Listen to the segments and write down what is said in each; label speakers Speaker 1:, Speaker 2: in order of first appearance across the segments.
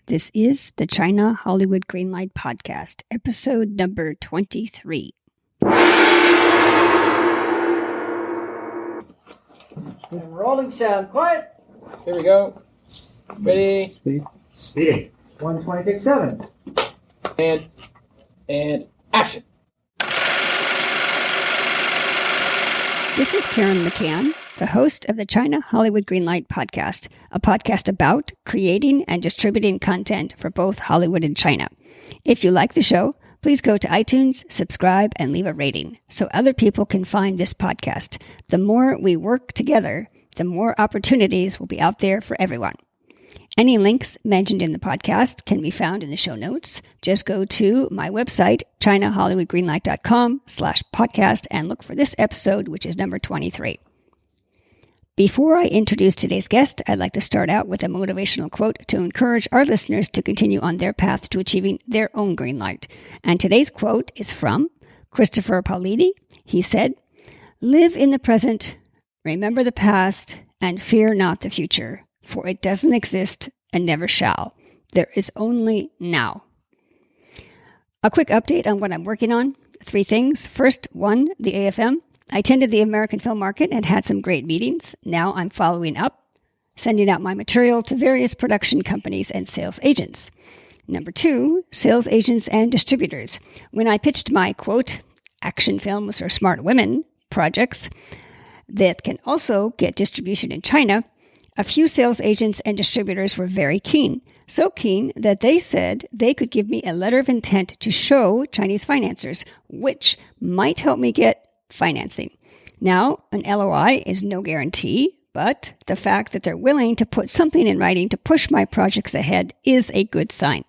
Speaker 1: This is the China Hollywood Greenlight Podcast, episode number 23.
Speaker 2: And rolling sound. Quiet. Here we go. Ready. Speed. 120, take 7. And action.
Speaker 1: This is Karen McCann, the host of the China Hollywood Greenlight Podcast, a podcast about creating and distributing content for both Hollywood and China. If you like the show, please go to iTunes, subscribe, and leave a rating so other people can find this podcast. The more we work together, the more opportunities will be out there for everyone. Any links mentioned in the podcast can be found in the show notes. Just go to my website, chinahollywoodgreenlight.com/podcast, and look for this episode, which is number 23. Before I introduce today's guest, I'd like to start out with a motivational quote to encourage our listeners to continue on their path to achieving their own green light. And today's quote is from Christopher Paolini. He said, "Live in the present, remember the past, and fear not the future. For it doesn't exist and never shall. There is only now." A quick update on what I'm working on. 3 things. First, 1, the AFM. I attended the American film market and had some great meetings. Now I'm following up, sending out my material to various production companies and sales agents. Number 2, sales agents and distributors. When I pitched my, quote, action films or smart women projects that can also get distribution in China, a few sales agents and distributors were very keen. So keen that they said they could give me a letter of intent to show Chinese financiers, which might help me get financing. Now, an LOI is no guarantee, but the fact that they're willing to put something in writing to push my projects ahead is a good sign.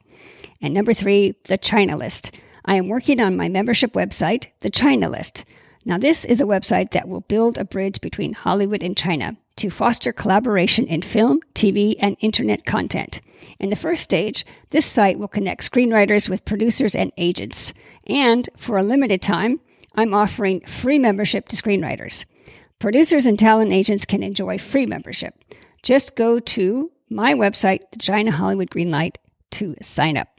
Speaker 1: And number 3, the China List. I am working on my membership website, the China List. Now, this is a website that will build a bridge between Hollywood and China to foster collaboration in film, TV, and internet content. In the first stage, this site will connect screenwriters with producers and agents. And for a limited time, I'm offering free membership to screenwriters. Producers and talent agents can enjoy free membership. Just go to my website, the China Hollywood Greenlight, to sign up.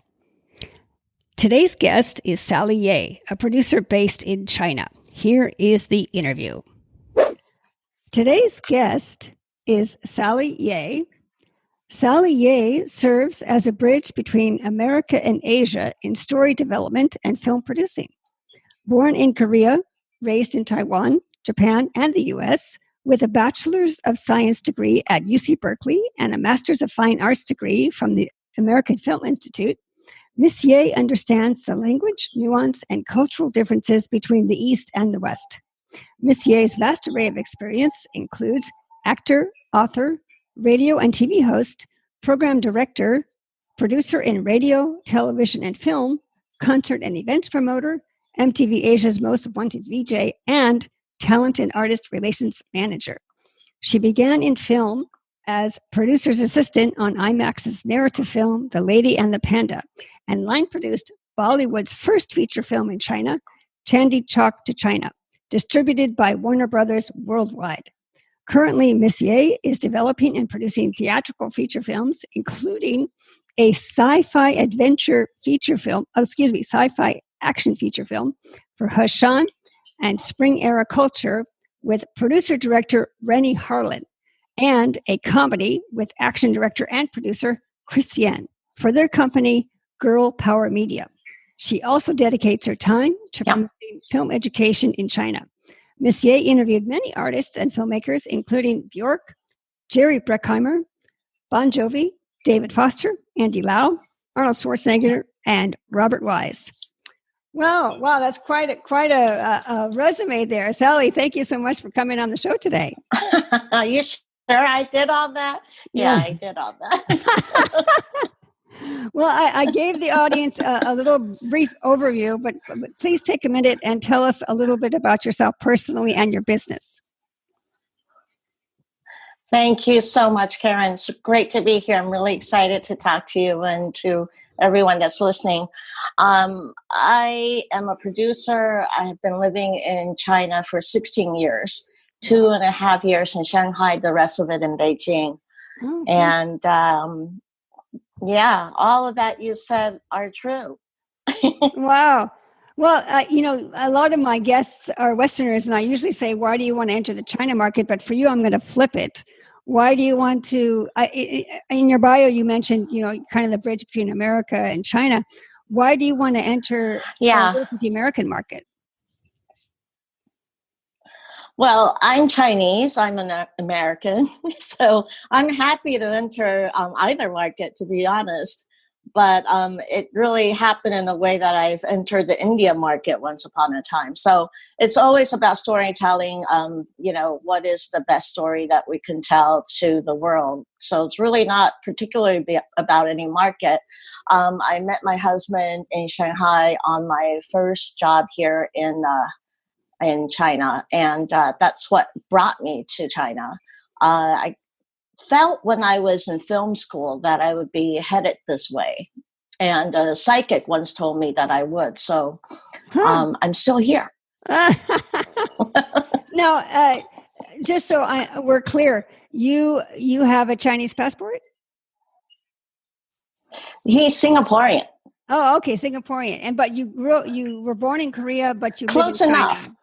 Speaker 1: Today's guest is Sally Yeh, a producer based in China. Here is the interview. Today's guest is Sally Yeh. Sally Yeh serves as a bridge between America and Asia in story development and film producing. Born in Korea, raised in Taiwan, Japan, and the U.S., with a Bachelor's of Science degree at UC Berkeley and a Master's of Fine Arts degree from the American Film Institute, Ms. Yeh understands the language, nuance, and cultural differences between the East and the West. Ms. Yeh's vast array of experience includes actor, author, radio and TV host, program director, producer in radio, television, and film, concert and events promoter, MTV Asia's Most Wanted VJ, and talent and artist relations manager. She began in film as producer's assistant on IMAX's narrative film, The Lady and the Panda, and line produced Bollywood's first feature film in China, Chandi Chowk to China, distributed by Warner Brothers worldwide. Currently, Ms. Yeh is developing and producing theatrical feature films, including a sci-fi action feature film for Hashan and Spring Era Culture with producer-director Rennie Harlan, and a comedy with action director and producer Chris Yen for their company, Girl Power Media. She also dedicates her time to promoting film education in China. Ms. Yeh interviewed many artists and filmmakers, including Bjork, Jerry Bruckheimer, Bon Jovi, David Foster, Andy Lau, Arnold Schwarzenegger, and Robert Wise. Well, wow, that's quite a resume there. Sally, thank you so much for coming on the show today.
Speaker 3: You sure I did all that? Yeah, I did all that.
Speaker 1: Well, I gave the audience a little brief overview, but please take a minute and tell us a little bit about yourself personally and your business.
Speaker 3: Thank you so much, Karen. It's great to be here. I'm really excited to talk to you and to everyone that's listening. I am a producer. I have been living in China for 16 years, 2.5 years in Shanghai, the rest of it in Beijing. Okay. And Yeah, all of that you said are true.
Speaker 1: Wow. Well, a lot of my guests are Westerners, and I usually say, why do you want to enter the China market? But for you, I'm going to flip it. Why do you want to, in your bio, you mentioned, kind of the bridge between America and China. Why do you want to enter or work with the American market?
Speaker 3: Well, I'm Chinese. I'm an American. So I'm happy to enter either market, to be honest. But it really happened in the way that I've entered the India market once upon a time. So it's always about storytelling, what is the best story that we can tell to the world. So it's really not particularly about any market. I met my husband in Shanghai on my first job here in China, and that's what brought me to China. I felt when I was in film school that I would be headed this way, and a psychic once told me that I would. So I'm still here.
Speaker 1: Now, just so we're clear, you have a Chinese passport?
Speaker 3: He's Singaporean.
Speaker 1: Oh, okay, Singaporean. But you were born in Korea, but you
Speaker 3: close
Speaker 1: live in
Speaker 3: enough.
Speaker 1: China.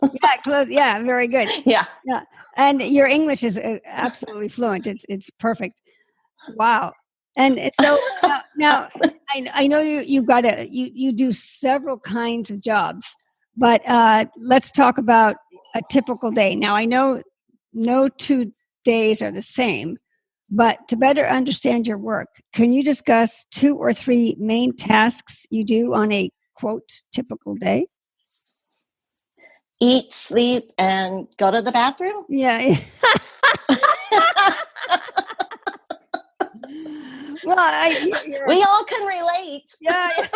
Speaker 1: Yeah, close. Yeah, very good.
Speaker 3: Yeah.
Speaker 1: And your English is absolutely fluent. It's perfect. Wow. And so now I know you do several kinds of jobs, but let's talk about a typical day. Now I know no 2 days are the same, but to better understand your work, can you discuss 2 or 3 main tasks you do on a quote typical day?
Speaker 3: Eat, sleep, and go to the bathroom?
Speaker 1: Yeah. Well,
Speaker 3: we all can relate.
Speaker 1: Yeah.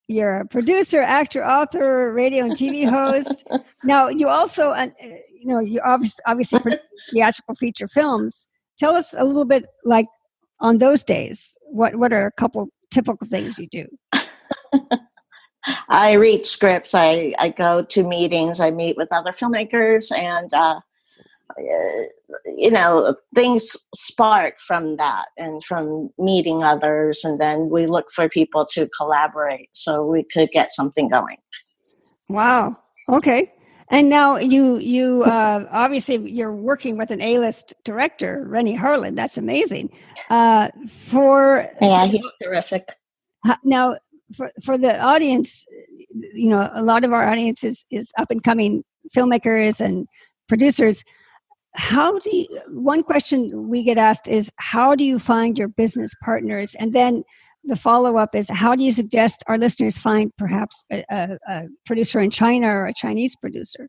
Speaker 1: You're a producer, actor, author, radio and TV host. Now, you also, you obviously produce theatrical feature films. Tell us a little bit, like, on those days, what are a couple typical things you do?
Speaker 3: I read scripts. I go to meetings. I meet with other filmmakers, and things spark from that and from meeting others, and then we look for people to collaborate so we could get something going.
Speaker 1: Wow. Okay. And now you obviously you're working with an A-list director, Rennie Harlan. That's amazing.
Speaker 3: He's terrific.
Speaker 1: Now, for the audience, a lot of our audience is up and coming filmmakers and producers. One question we get asked is, how do you find your business partners? And then the follow-up is, how do you suggest our listeners find perhaps a producer in China or a Chinese producer?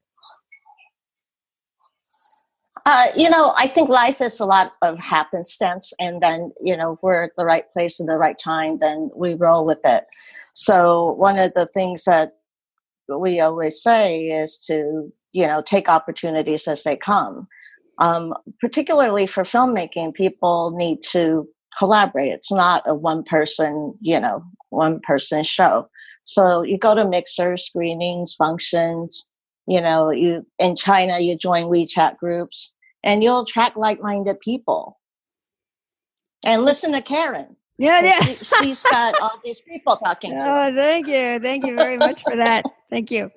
Speaker 3: I think life is a lot of happenstance, and then, we're at the right place at the right time, then we roll with it. So one of the things that we always say is to, take opportunities as they come. Particularly for filmmaking, people need to collaborate. It's not a one person show. So you go to mixers, screenings, functions, you in China, you join WeChat groups, and you'll attract like-minded people. And listen to Karen.
Speaker 1: Yeah.
Speaker 3: She's got all these people talking to her.
Speaker 1: Thank you very much for that. Thank you.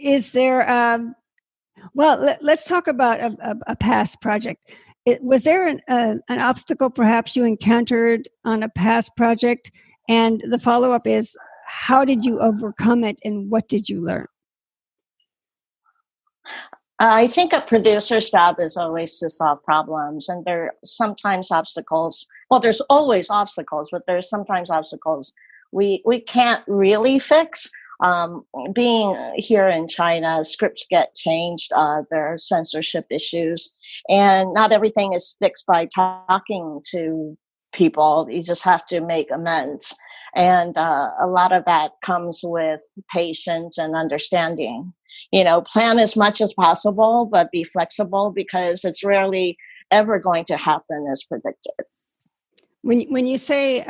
Speaker 1: Is there well, let's talk about a past project. Was there an obstacle perhaps you encountered on a past project? And the follow-up is, how did you overcome it and what did you learn?
Speaker 3: I think a producer's job is always to solve problems, and there are sometimes obstacles. Well, there's always obstacles, but there's sometimes obstacles we can't really fix. Being here in China, scripts get changed. There are censorship issues, and not everything is fixed by talking to people. You just have to make amends. And a lot of that comes with patience and understanding. Plan as much as possible, but be flexible, because it's rarely ever going to happen as predicted.
Speaker 1: When you say,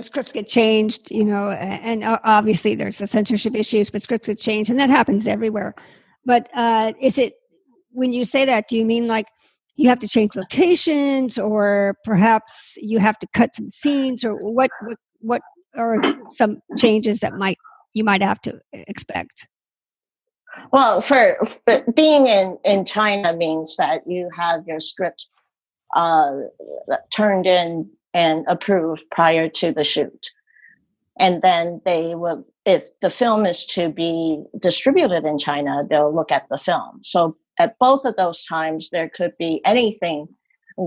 Speaker 1: scripts get changed, and obviously there's the censorship issues, but scripts get changed, and that happens everywhere. But is it, when you say that, do you mean like, you have to change locations, or perhaps you have to cut some scenes, or what are some changes that you might have to expect?
Speaker 3: Well, for being in China means that you have your script uh, turned in and approved prior to the shoot. And then they will, if the film is to be distributed in China, they'll look at the film. So at both of those times, there could be anything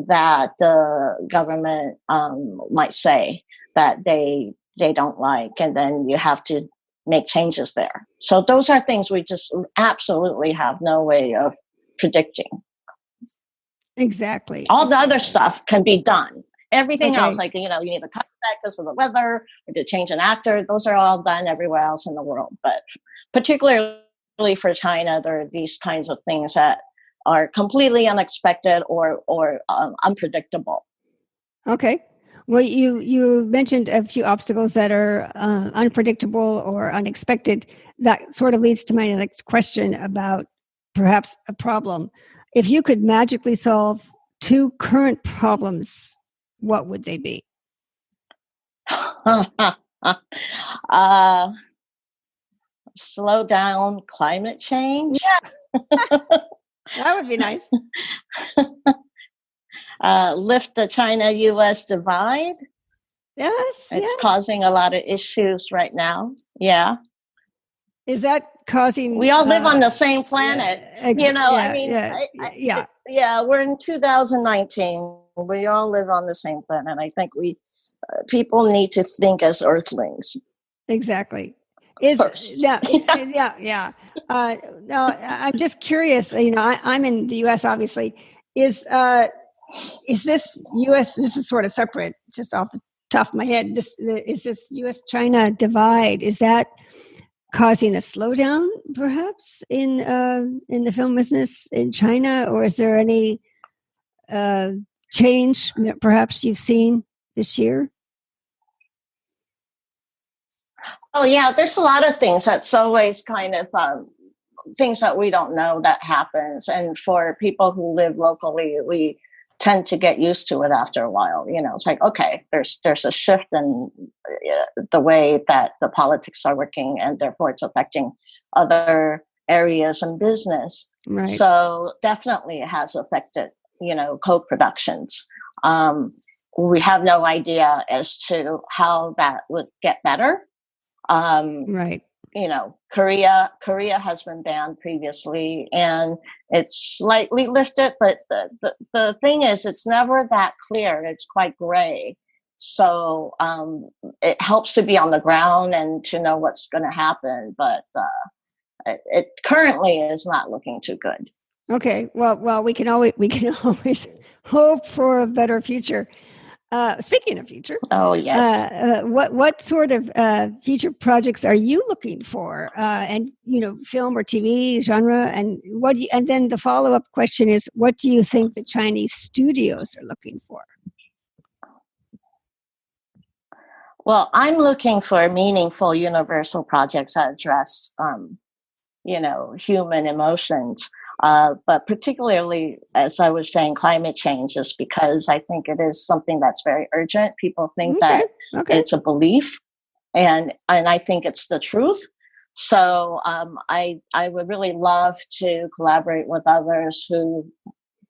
Speaker 3: that the government might say that they don't like, and then you have to make changes there. So those are things we just absolutely have no way of predicting.
Speaker 1: Exactly.
Speaker 3: All the other stuff can be done. Everything
Speaker 1: Okay.
Speaker 3: else, like, you need to cut back because of the weather, or to change an actor, those are all done everywhere else in the world. But particularly for China, there are these kinds of things that are completely unexpected or unpredictable.
Speaker 1: Okay. Well, you mentioned a few obstacles that are unpredictable or unexpected. That sort of leads to my next question about perhaps a problem. If you could magically solve two current problems, what would they be?
Speaker 3: Slow down climate change.
Speaker 1: Yeah. That would be nice.
Speaker 3: Lift the China-US divide.
Speaker 1: Yes.
Speaker 3: It's causing a lot of issues right now. Yeah.
Speaker 1: Is that causing...
Speaker 3: We all live on the same planet. We're in 2019. We all live on the same planet. I think people need to think as earthlings.
Speaker 1: Exactly.
Speaker 3: First.
Speaker 1: No, I'm just curious. I'm in the U.S. Obviously. Is this U.S.? This is sort of separate, just off the top of my head. Is this U.S.-China divide? Is that causing a slowdown, perhaps, in the film business in China, or is there any change perhaps you've seen this year?
Speaker 3: Oh, yeah, there's a lot of things that's always kind of things that we don't know that happens. And for people who live locally, we tend to get used to it after a while. It's like, okay, there's a shift in the way that the politics are working, and therefore it's affecting other areas in business.
Speaker 1: Right.
Speaker 3: So definitely it has affected, co-productions. We have no idea as to how that would get better.
Speaker 1: Right.
Speaker 3: Korea has been banned previously, and it's slightly lifted, but the thing is, it's never that clear. It's quite gray. So it helps to be on the ground and to know what's going to happen, but it currently is not looking too good.
Speaker 1: Okay. Well, we can always hope for a better future. Speaking of future,
Speaker 3: oh yes,
Speaker 1: what sort of future projects are you looking for? And film or TV genre, and and then the follow-up question is, what do you think the Chinese studios are looking for?
Speaker 3: Well, I'm looking for meaningful, universal projects that address, human emotions. But particularly, as I was saying, climate change is because I think it is something that's very urgent. People think that it's a belief, and I think it's the truth. So I would really love to collaborate with others who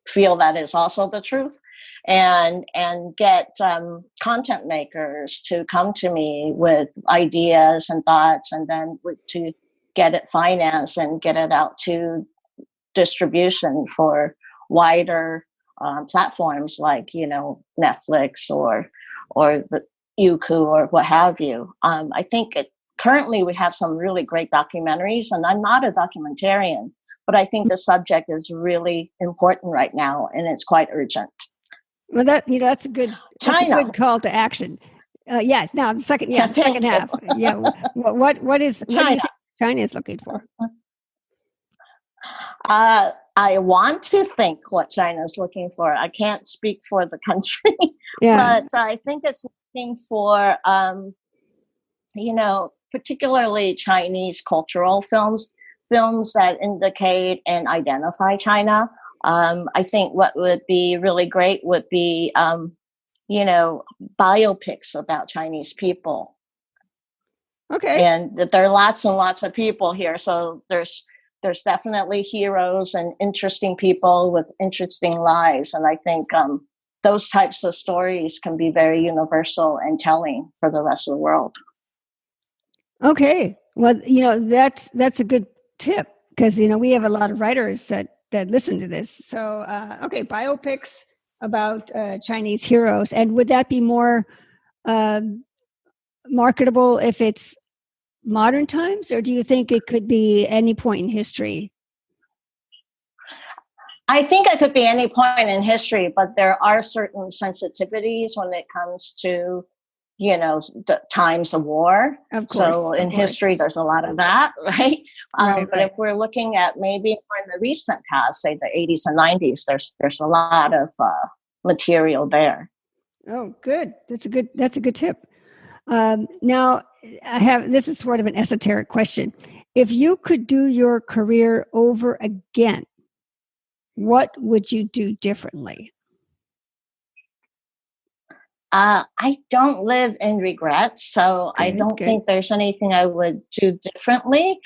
Speaker 3: feel that is also the truth, and get content makers to come to me with ideas and thoughts, and then to get it financed and get it out to distribution for wider platforms like Netflix or the Youku or what have you. I think currently we have some really great documentaries, and I'm not a documentarian, but I think the subject is really important right now, and it's quite urgent.
Speaker 1: Well, that's a good call to action. Yes. Now the second half. Yeah. What do you think China is looking for?
Speaker 3: I want to think what China is looking for. I can't speak for the country, but I think it's looking for, particularly Chinese cultural films that indicate and identify China. I think what would be really great would be, biopics about Chinese people.
Speaker 1: Okay.
Speaker 3: And there are lots and lots of people here. So there's definitely heroes and interesting people with interesting lives. And I think those types of stories can be very universal and telling for the rest of the world.
Speaker 1: Okay. Well, that's a good tip because, we have a lot of writers that listen to this. So, okay, biopics about Chinese heroes. And would that be more marketable if it's modern times, or do you think it could be any point in history?
Speaker 3: I think it could be any point in history, but there are certain sensitivities when it comes to, the times of war.
Speaker 1: Of course.
Speaker 3: So in history, there's a lot of that, right?
Speaker 1: Right.
Speaker 3: But if we're looking at maybe more in the recent past, say the 80s and 90s, there's a lot of material there.
Speaker 1: Oh, good. That's a good tip. Now, this is sort of an esoteric question. If you could do your career over again, what would you do differently?
Speaker 3: I don't live in regret, so I don't think there's anything I would do differently.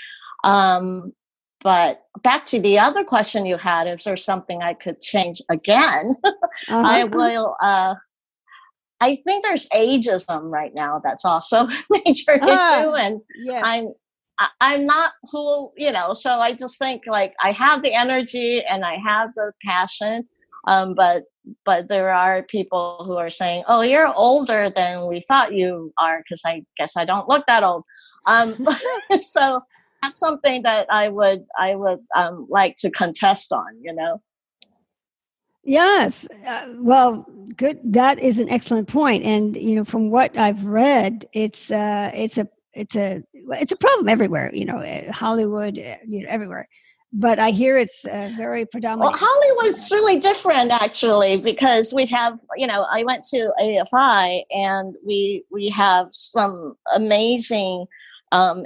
Speaker 3: But back to the other question you had, if there's something I could change again, I will. I think there's ageism right now. That's also a major issue, and
Speaker 1: yes.
Speaker 3: I'm not who, so I just think like I have the energy and I have the passion. But there are people who are saying, "Oh, you're older than we thought you are," because I guess I don't look that old. So that's something that I would like to contest on.
Speaker 1: Yes. Well, good. That is an excellent point. And from what I've read, it's a problem everywhere. Hollywood, everywhere. But I hear it's very predominant.
Speaker 3: Well, Hollywood's really different, actually, because we have, I went to AFI and we have some amazing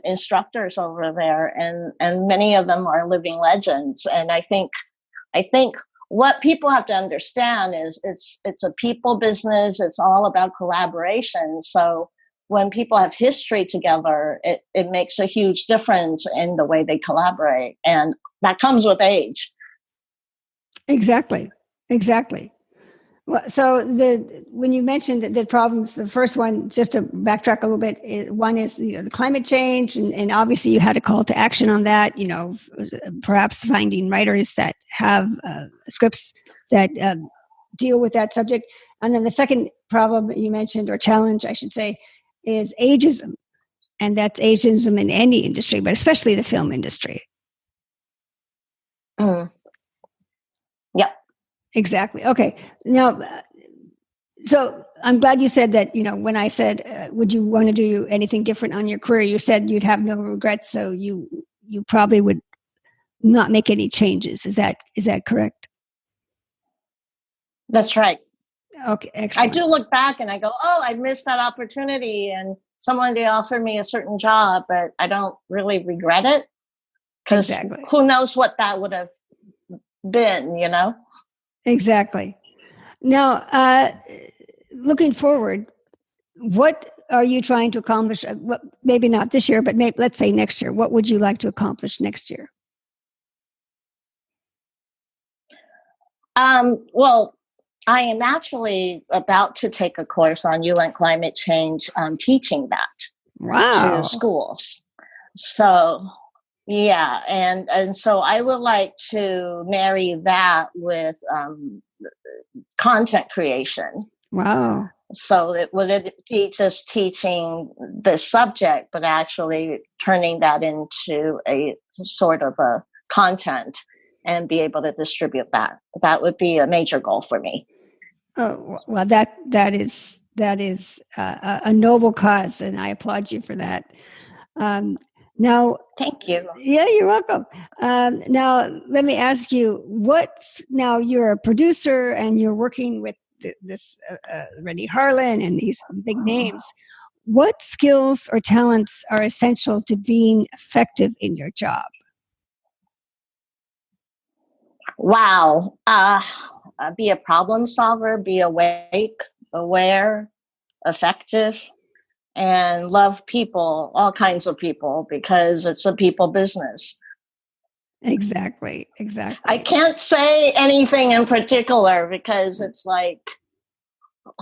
Speaker 3: instructors over there, and many of them are living legends. And I think what people have to understand is it's a people business. It's all about collaboration. So when people have history together, it makes a huge difference in the way they collaborate. And that comes with age.
Speaker 1: Exactly. Well, so when you mentioned the problems, the first one, just to backtrack a little bit, one is the climate change, and obviously you had a call to action on that. Perhaps finding writers that have scripts that deal with that subject. And then the second problem that you mentioned, or challenge, I should say, is ageism, and that's ageism in any industry, but especially the film industry.
Speaker 3: Yep.
Speaker 1: Exactly. Okay. Now, so I'm glad you said that, when I said, would you want to do anything different on your career? You said you'd have no regrets. So you probably would not make any changes. Is that correct?
Speaker 3: That's right.
Speaker 1: Okay. Excellent.
Speaker 3: I do look back and I go, oh, I missed that opportunity. And they offered me a certain job, but I don't really regret it. Because who knows what that would have been,
Speaker 1: Exactly. Now, looking forward, what are you trying to accomplish? Maybe not this year, but let's say next year. What would you like to accomplish next year?
Speaker 3: Well, I am actually about to take a course on UN climate change, teaching that to schools. So, yeah, and so I would like to marry that with content creation.
Speaker 1: Wow.
Speaker 3: So would it be just teaching the subject, but actually turning that into a sort of a content and be able to distribute that? That would be a major goal for me.
Speaker 1: Oh, well, that is a noble cause, and I applaud you for that. Now,
Speaker 3: thank you.
Speaker 1: Yeah, you're welcome. Now, let me ask you: now you're a producer and you're working with this Rennie Harlan and these big names. What skills or talents are essential to being effective in your job?
Speaker 3: Wow. Be a problem solver, be awake, aware, effective, and love people, all kinds of people, because it's a people business.
Speaker 1: Exactly.
Speaker 3: I can't say anything in particular because it's like,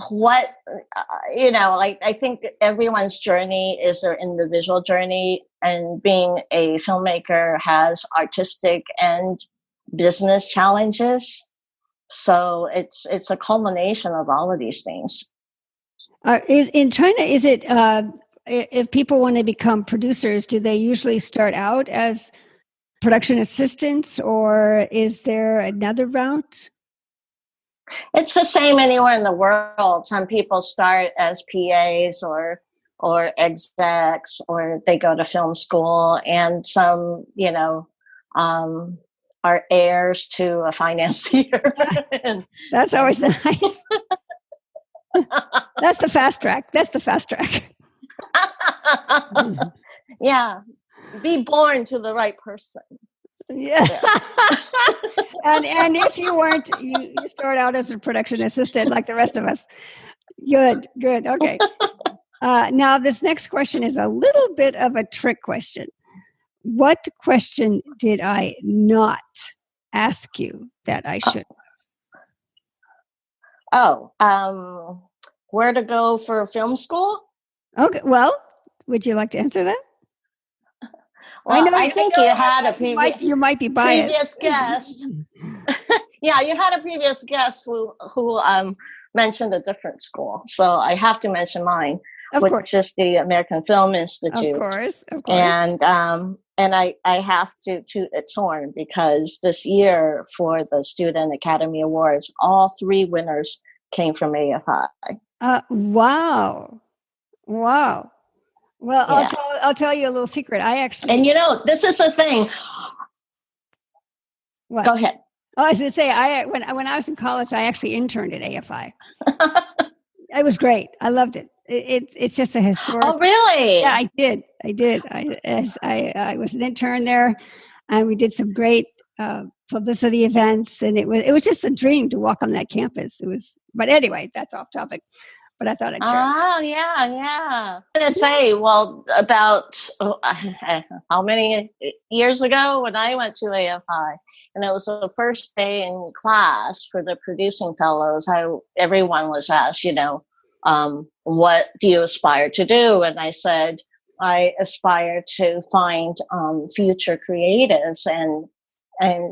Speaker 3: what, I think everyone's journey is their individual journey, and being a filmmaker has artistic and business challenges. So it's a culmination of all of these things.
Speaker 1: Is in China, is it if people want to become producers, do they usually start out as production assistants, or is there another route?
Speaker 3: It's the same anywhere in the world. Some people start as PAs or execs, or they go to film school, and some, are heirs to a financier.
Speaker 1: That's always nice. That's the fast track.
Speaker 3: Yeah. Be born to the right person.
Speaker 1: Yeah. and if you weren't, you start out as a production assistant like the rest of us. Good. Okay. Now, this next question is a little bit of a trick question. What question did I not ask you that I should?
Speaker 3: Where to go for film school?
Speaker 1: Okay. Well, would you like to answer that?
Speaker 3: Well, I think you had a previous.
Speaker 1: You might be biased.
Speaker 3: Previous guest. Yeah, you had a previous guest who mentioned a different school, so I have to mention mine, which is the American Film Institute.
Speaker 1: Of course.
Speaker 3: And I have to toot its horn, because this year for the Student Academy Awards, all 3 winners came from AFI.
Speaker 1: Wow. Well, yeah. I'll tell you a little secret. I actually,
Speaker 3: and this is the thing.
Speaker 1: What?
Speaker 3: Go ahead.
Speaker 1: Oh, I was going to say, when I was in college, I actually interned at AFI. It was great. I loved it. It's just a historic.
Speaker 3: Oh, really?
Speaker 1: Yeah, I did. I was an intern there, and we did some great publicity events, and it was just a dream to walk on that campus. But anyway, that's off topic. But I thought I'd share.
Speaker 3: Oh, yeah. I'm going to say, well, about how many years ago when I went to AFI, and it was the first day in class for the producing fellows, everyone was asked, what do you aspire to do? And I said, I aspire to find future creatives and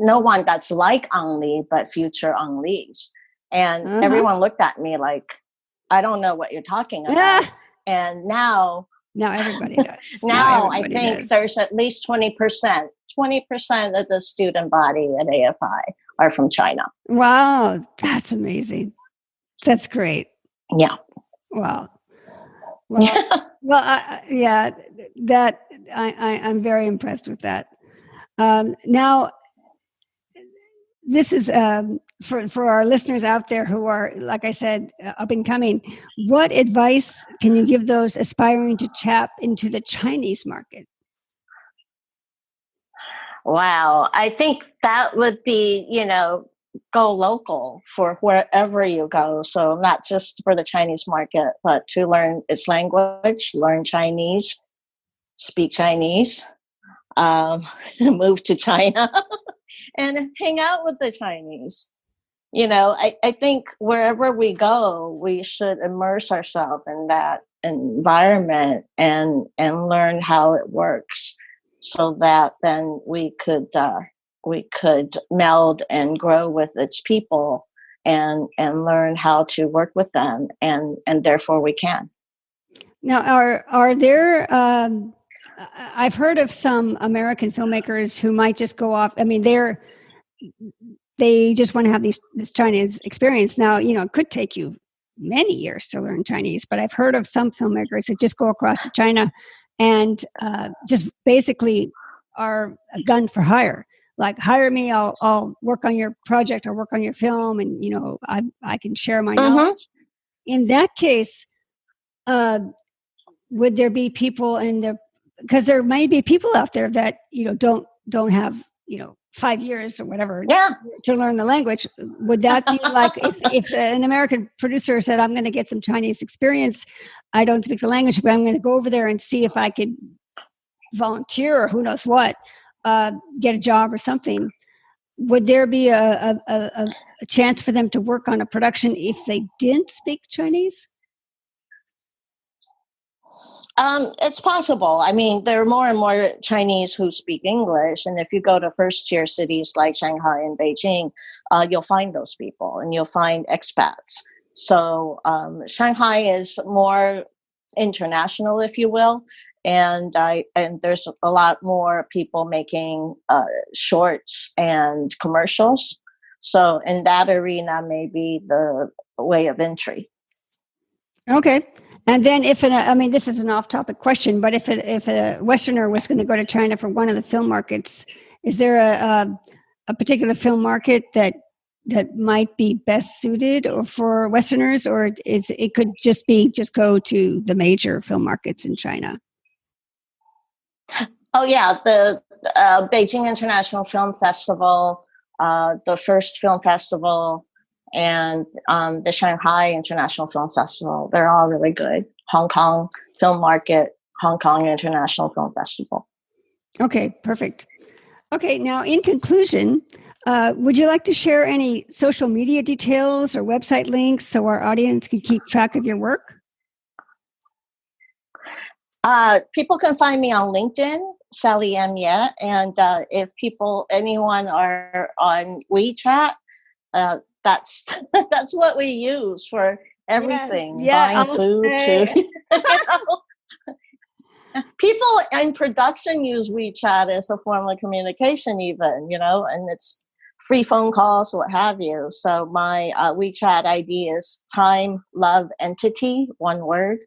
Speaker 3: no one that's like Ang Lee, but future Ang Lees. And everyone looked at me like, I don't know what you're talking about. And now
Speaker 1: everybody does.
Speaker 3: Now I think there's at least 20% of the student body at AFI are from China.
Speaker 1: Wow, that's amazing. That's great.
Speaker 3: Yeah.
Speaker 1: Wow. Yeah, that I'm very impressed with that. Now, this is for our listeners out there who are, like I said, up and coming. What advice can you give those aspiring to tap into the Chinese market?
Speaker 3: Wow, I think that would be, go local for wherever you go. So not just for the Chinese market, but to learn its language, learn Chinese, speak Chinese, move to China and hang out with the Chinese. I think wherever we go, we should immerse ourselves in that environment and learn how it works, so that then we could meld and grow with its people and learn how to work with them, and therefore we can.
Speaker 1: Now, are there? I've heard of some American filmmakers who might just go off. I mean, they just want to have this Chinese experience. Now, it could take you many years to learn Chinese, but I've heard of some filmmakers that just go across to China and just basically are a gun for hire. Like, hire me, I'll work on your project or work on your film, and I can share my knowledge. In that case, would there be people because there may be people out there that don't have 5 years or whatever
Speaker 3: Yeah.
Speaker 1: to learn the language. Would that be like if an American producer said, I'm going to get some Chinese experience, I don't speak the language, but I'm going to go over there and see if I could volunteer or who knows what, get a job or something. Would there be a chance for them to work on a production if they didn't speak Chinese?
Speaker 3: It's possible. I mean, there are more and more Chinese who speak English. And if you go to first-tier cities like Shanghai and Beijing, you'll find those people and you'll find expats. So Shanghai is more international, if you will. And there's a lot more people making shorts and commercials. So in that arena, maybe the way of entry.
Speaker 1: Okay. And then this is an off-topic question, but if a Westerner was going to go to China for one of the film markets, is there a particular film market that might be best suited or for Westerners, or it could just go to the major film markets in China?
Speaker 3: Oh yeah, the Beijing International Film Festival, the First Film Festival, and the Shanghai International Film Festival. They're all really good. Hong Kong Film Market, Hong Kong International Film Festival.
Speaker 1: Okay, perfect. Okay, now in conclusion, would you like to share any social media details or website links so our audience can keep track of your work?
Speaker 3: People can find me on LinkedIn, Sally Yeh, and if anyone are on WeChat, that's what we use for everything.
Speaker 1: Yeah,
Speaker 3: buying food. People in production use WeChat as a form of communication, even, and it's free phone calls, what have you. So my WeChat ID is Time Love Entity, one word,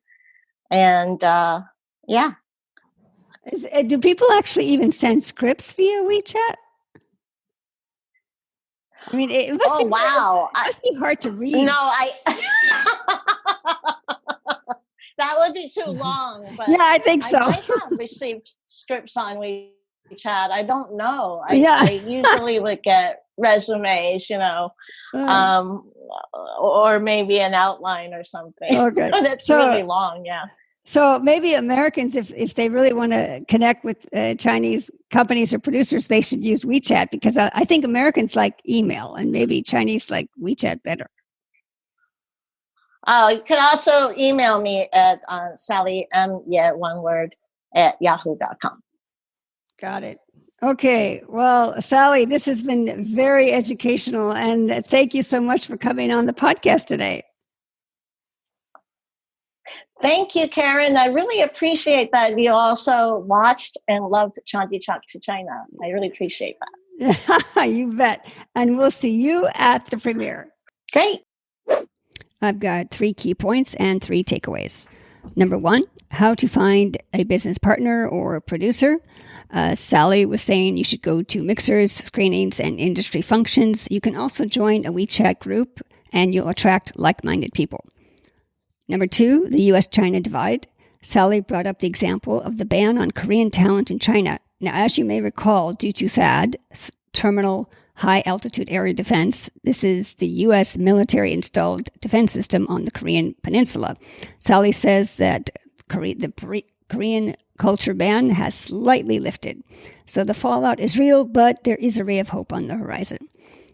Speaker 3: and yeah.
Speaker 1: Do people actually even send scripts via WeChat? I mean, it must be
Speaker 3: wow!
Speaker 1: It must be hard to read.
Speaker 3: No, that would be too long. But
Speaker 1: yeah, I think so.
Speaker 3: I have received scripts on WeChat. I don't know. I usually look at resumes, or maybe an outline or something.
Speaker 1: Okay,
Speaker 3: that's really long. Yeah.
Speaker 1: So maybe Americans, if they really want to connect with Chinese companies or producers, they should use WeChat, because I think Americans like email and maybe Chinese like WeChat better.
Speaker 3: You can also email me at Sally Yeh, one word, at yahoo.com.
Speaker 1: Got it. Okay. Well, Sally, this has been very educational, and thank you so much for coming on the podcast today.
Speaker 3: Thank you, Karen. I really appreciate that you also watched and loved Chanti Chak to China. I really appreciate that.
Speaker 1: You bet. And we'll see you at the premiere.
Speaker 3: Great.
Speaker 1: I've got 3 key points and 3 takeaways. Number 1, how to find a business partner or a producer. Sally was saying you should go to mixers, screenings, and industry functions. You can also join a WeChat group, and you'll attract like-minded people. Number 2, the U.S.-China divide. Sally brought up the example of the ban on Korean talent in China. Now, as you may recall, due to THAAD, Terminal High Altitude Area Defense, this is the U.S. military-installed defense system on the Korean peninsula. Sally says that the Korean culture ban has slightly lifted. So the fallout is real, but there is a ray of hope on the horizon.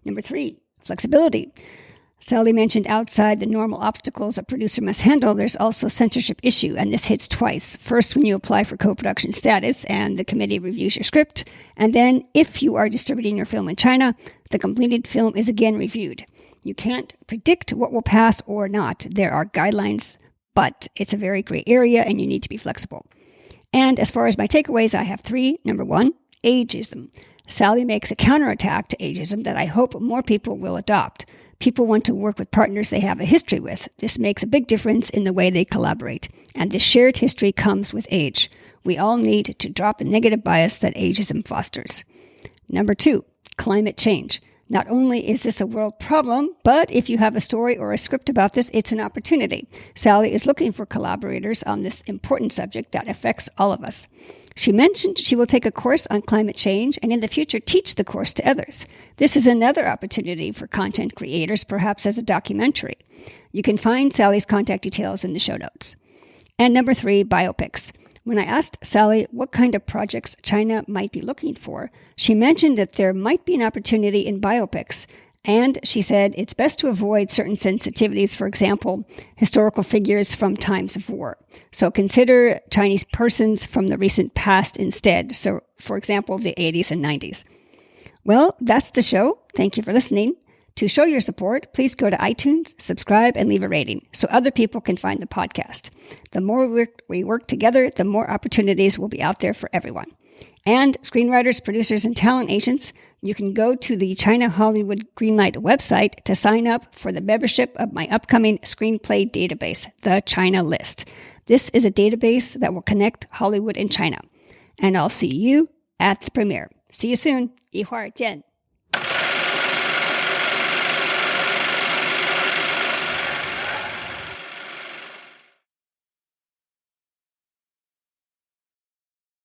Speaker 1: Number 3, flexibility. Sally mentioned outside the normal obstacles a producer must handle, there's also censorship issue, and this hits twice. First, when you apply for co-production status and the committee reviews your script, and then if you are distributing your film in China, the completed film is again reviewed. You can't predict what will pass or not. There are guidelines, but it's a very gray area and you need to be flexible. And as far as my takeaways, I have 3. Number 1, ageism. Sally makes a counterattack to ageism that I hope more people will adopt. People want to work with partners they have a history with. This makes a big difference in the way they collaborate. And this shared history comes with age. We all need to drop the negative bias that ageism fosters. Number 2, climate change. Not only is this a world problem, but if you have a story or a script about this, it's an opportunity. Sally is looking for collaborators on this important subject that affects all of us. She mentioned she will take a course on climate change and in the future teach the course to others. This is another opportunity for content creators, perhaps as a documentary. You can find Sally's contact details in the show notes. And number 3, biopics. When I asked Sally what kind of projects China might be looking for, she mentioned that there might be an opportunity in biopics, and she said it's best to avoid certain sensitivities, for example, historical figures from times of war. So consider Chinese persons from the recent past instead, so for example, the 80s and 90s. Well, that's the show. Thank you for listening. To show your support, please go to iTunes, subscribe, and leave a rating so other people can find the podcast. The more we work together, the more opportunities will be out there for everyone. And screenwriters, producers, and talent agents, you can go to the China Hollywood Greenlight website to sign up for the membership of my upcoming screenplay database, the China List. This is a database that will connect Hollywood and China. And I'll see you at the premiere. See you soon. 一会儿见.